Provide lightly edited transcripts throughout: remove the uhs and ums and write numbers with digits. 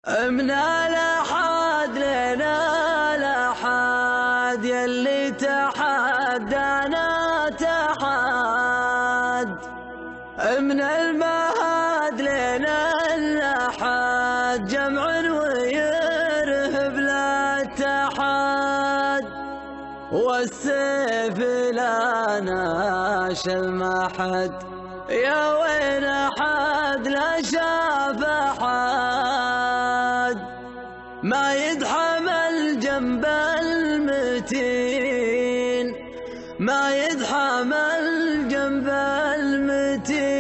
من الأحد لنا الأحد يلي تحدانا تحد. من المهد لنا الأحد جمع ويرهب للاتحاد، والسيف لنا شلمحد يا وين أحد لا شاف أحد. ما يدحمل جنب المتين، ما يدحمل جنب المتين.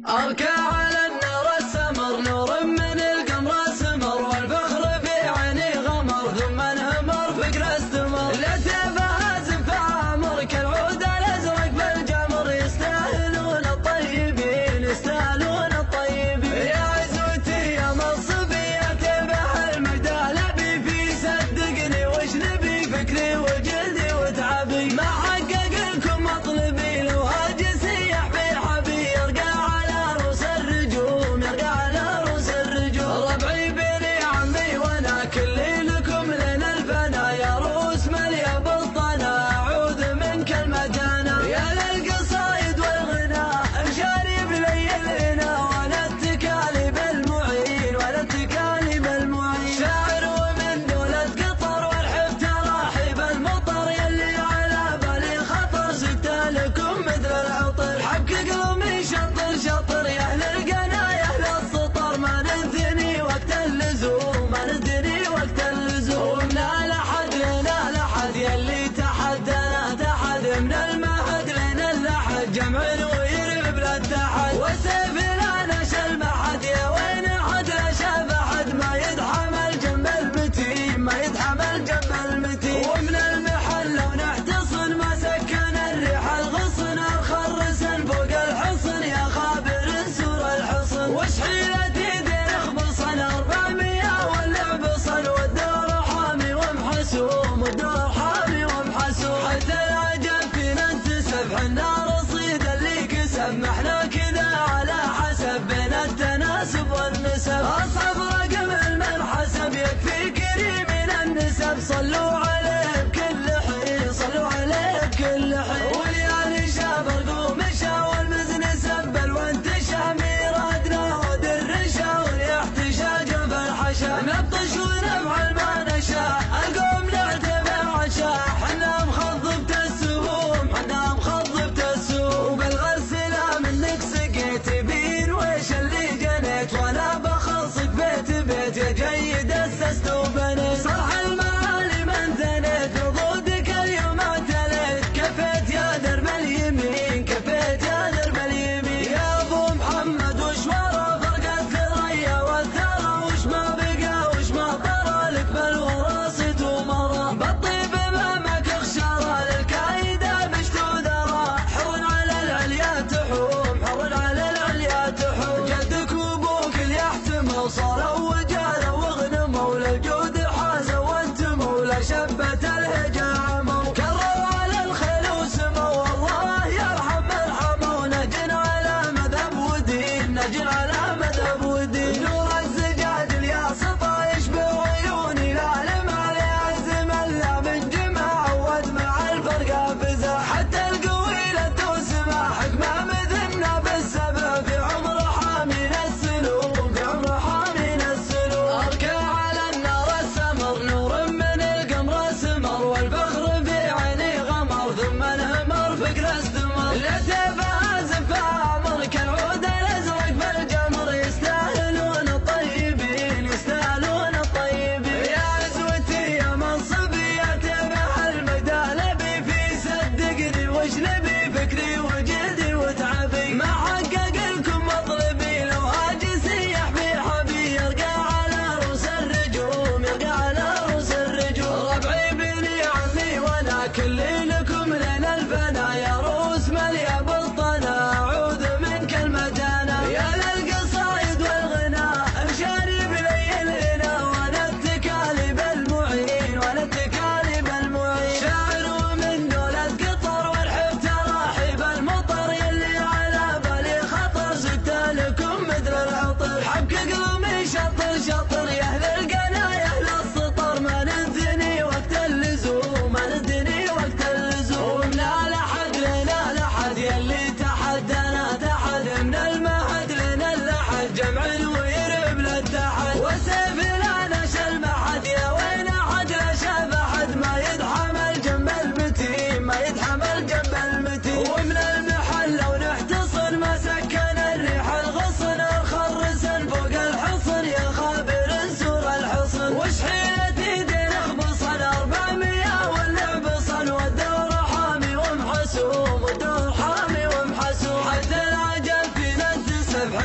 أركع على النار السمر نور من القمر السمر، والفخر في عيني غمر ثم انهمر فكر استمر. لسيفها زفامر كالعود الازرق بالجمر، يستاهلون الطيبين يستاهلون الطيبين. يا عزوتي يا مصبي اتبع المدى لبي في صدقني وش نبي فكري وجلدي وتعبي. ما حقق لكم مطلبي لو هاجس يحبي حبي، يرقى على رؤوس الرجوم يرقى على رؤوس الرجوم. ربعي بني عمي وانا كلي لكم لنا الفنا، يا رؤوس مليا بطنا اعوذ من كلمتنا. يا للقصايد والغناء انشاري بليلنا، وانا اتكالي بالمعين وانا اتكالي بالمعين. شاعر ومن دولة قطر والحفت راحب المطر، يلي على بالي خطر سته لكم مثل العطر. حبك قلمي شطر شطر يا اهل القنا يا اهل السطر، ما ننثني وقت اللزوم ما ننثني وقت اللزوم. ومن الأحد لنا الأحد يلي تحدنا تحد، من المهد لنا الأحد جمع ويرهب للاتحاد، والسيف لنا شلمحد يا وين أحد لا شاف أحد. ما يدحمل جنب المتين ما يدحمل جنب المتين. ومن المحل لو نحتصن ما سكن الريح الغصن، الخرسن فوق الحصن يا خابر سور الحصن. وش حيلتي دير اخبصن 400 واللعب صن، والدور حامي ومحسوم والدور حامي ومحسوم. حتى العجب فينا انتسب حنا رصيد اللي كسب، ما احنا كذا على حسب بين التناسب والنسب. اصحاب رقم المنحسب يكفي كريم من النسب، صلوا عليه بكل حين صلوا عليه بكل حين. وليالي شافر قوم شا والمزن سبل وانتشى ميرادنا ودرشا والاحتشاج فالحشا. نبطش ونفعل ما نشاء القوم نعتبر عشاء، حنا مخضبت السهوم حنا مخضبت السهوم. وبالغسلة منك سقيت بين ويش اللي جنيت، وانا بخلصك بيت بيت يا جيد اسست وبنيت. صرح المعالي من ثنيت ردودك اليوم اعتليت، كفيت يا درب اليمين كفيت يا درب اليمين. يا ابو محمد وش ورا فرق الثريا والثرى، وش ما بقى وش ما طرى لك بالوراثة ومرى. بالطيب امامك اخشارى للكايدة بشت وذرى، حر على العليا تحوم حر على العليا تحوم. جدك وابوك اللي يحتموا صاروا وجاروا وغنموا، للجود حازوا وانتموا لشبة الهجا عموا. كرروا على الخيل وسموا والله يرحم من حموا، نجن على مذهب ودين نجن على مذهب ودين. نور الزجاج الياسطة يشبه عيوني لالم علي عزم الله من جماعة وادمع الفرقة فزا. حتى القوي للدوس ما حكمه مثلنا بالسبب، في عمر حامين السلوم في عمر حامين السلوم. أركع على النار السمر نور من القمر سمر، والفخر في عيني غمر ثم انهمر فكر استمر. لسيفها زفامر كالعود الازرق بالجمر،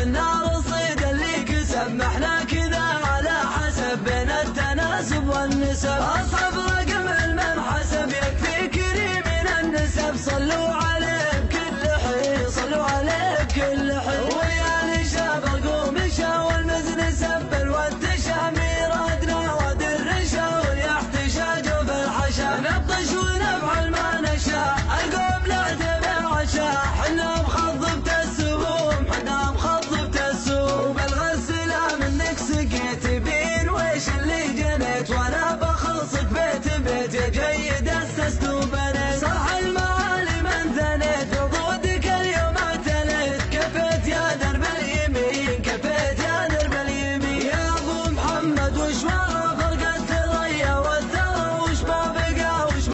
النار صيد اللي كسب، ما احنا كذا على حسب بين التناسب والنسب. أصعب رقم المنحسب يكفي كريم من النسب. صلوا